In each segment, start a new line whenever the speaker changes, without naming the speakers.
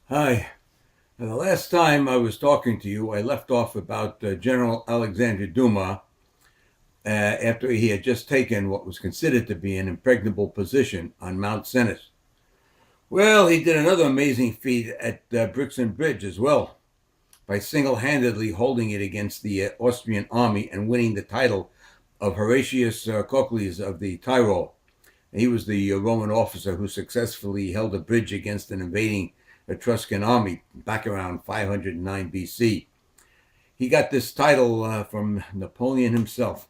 Hi. The last time I was talking to you, I left off about General Alexandre Dumas after he had just taken what was considered to be an impregnable position on Mount Cenis. Well, he did another amazing feat at Brixen Bridge as well by single handedly holding it against the Austrian army and winning the title of Horatius Cocles of the Tyrol. He was the Roman officer who successfully held a bridge against an invading Etruscan army back around 509 BC. He got this title from Napoleon himself.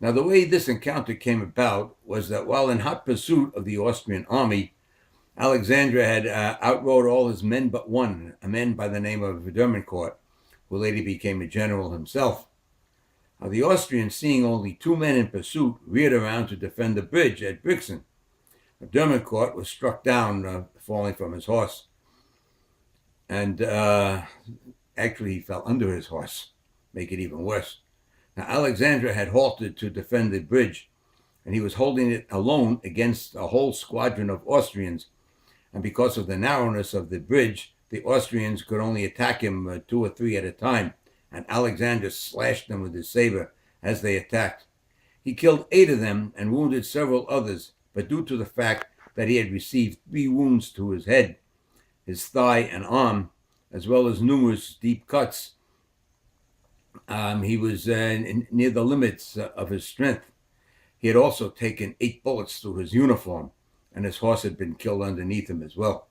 Now, the way this encounter came about was that while in hot pursuit of the Austrian army, Alexandre had outrode all his men but one, a man by the name of Dermancourt, who later became a general himself. Now, the Austrians, seeing only two men in pursuit, reared around to defend the bridge at Brixen. Dermancourt was struck down, falling from his horse, and actually he fell under his horse, make it even worse. Now, Alexandre had halted to defend the bridge, and he was holding it alone against a whole squadron of Austrians. And because of the narrowness of the bridge, the Austrians could only attack him two or three at a time, and Alexander slashed them with his saber as they attacked. He killed 8 of them and wounded several others, but due to the fact that he had received 3 wounds to his head, his thigh, and arm, as well as numerous deep cuts, he was near the limits of his strength. He had also taken 8 bullets through his uniform, and his horse had been killed underneath him as well.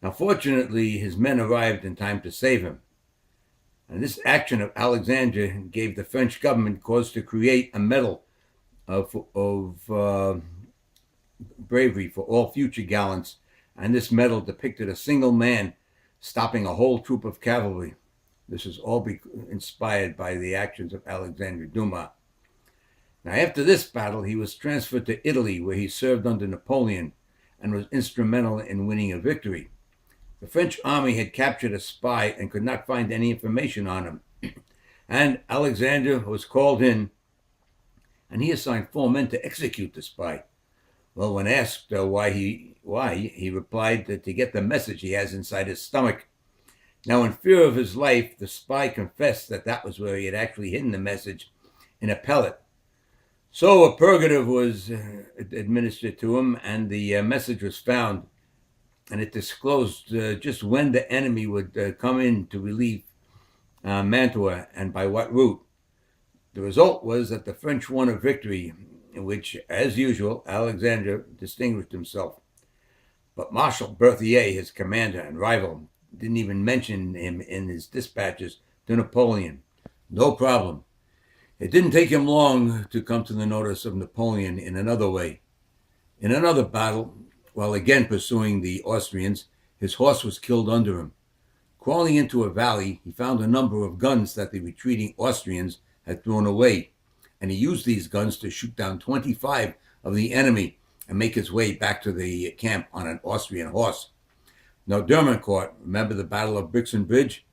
Now, fortunately, his men arrived in time to save him. And this action of Alexander gave the French government cause to create a medal of bravery for all future gallants, and this medal depicted a single man stopping a whole troop of cavalry. This was all inspired by the actions of Alexandre Dumas. Now, after this battle, he was transferred to Italy, where he served under Napoleon and was instrumental in winning a victory. The French army had captured a spy and could not find any information on him. And Alexander was called in, and he assigned 4 men to execute the spy. Well, when asked why, he replied that to get the message he has inside his stomach. Now, in fear of his life, the spy confessed that that was where he had actually hidden the message, in a pellet. So a purgative was administered to him, and the message was found, and it disclosed just when the enemy would come in to relieve Mantua and by what route. The result was that the French won a victory in which, as usual, Alexander distinguished himself. But Marshal Berthier, his commander and rival, didn't even mention him in his dispatches to Napoleon. No problem. It didn't take him long to come to the notice of Napoleon in another way. In another battle, while again pursuing the Austrians, his horse was killed under him. Crawling into a valley, he found a number of guns that the retreating Austrians had thrown away, and he used these guns to shoot down 25 of the enemy and make his way back to the camp on an Austrian horse. Now, Dermancourt, remember the Battle of Brixen Bridge?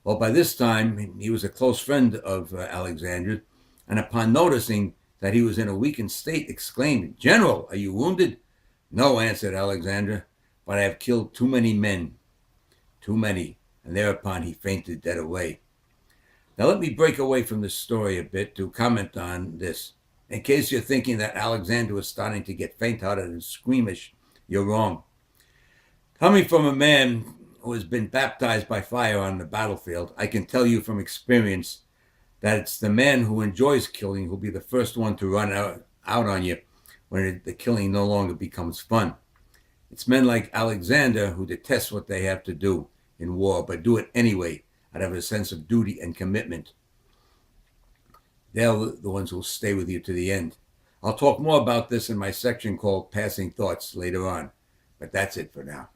Well, by this time, he was a close friend of Alexander, and upon noticing that he was in a weakened state, exclaimed, "General, are you wounded?" "No," answered Alexander, "but I have killed too many men." Too many. And thereupon he fainted dead away. Now let me break away from this story a bit to comment on this. In case you're thinking that Alexander was starting to get faint-hearted and squeamish, you're wrong. Coming from a man who has been baptized by fire on the battlefield, I can tell you from experience that it's the man who enjoys killing who'll be the first one to run out on you when the killing no longer becomes fun. It's men like Alexander who detest what they have to do in war, but do it anyway out of a sense of duty and commitment. They're the ones who will stay with you to the end. I'll talk more about this in my section called Passing Thoughts later on, but that's it for now.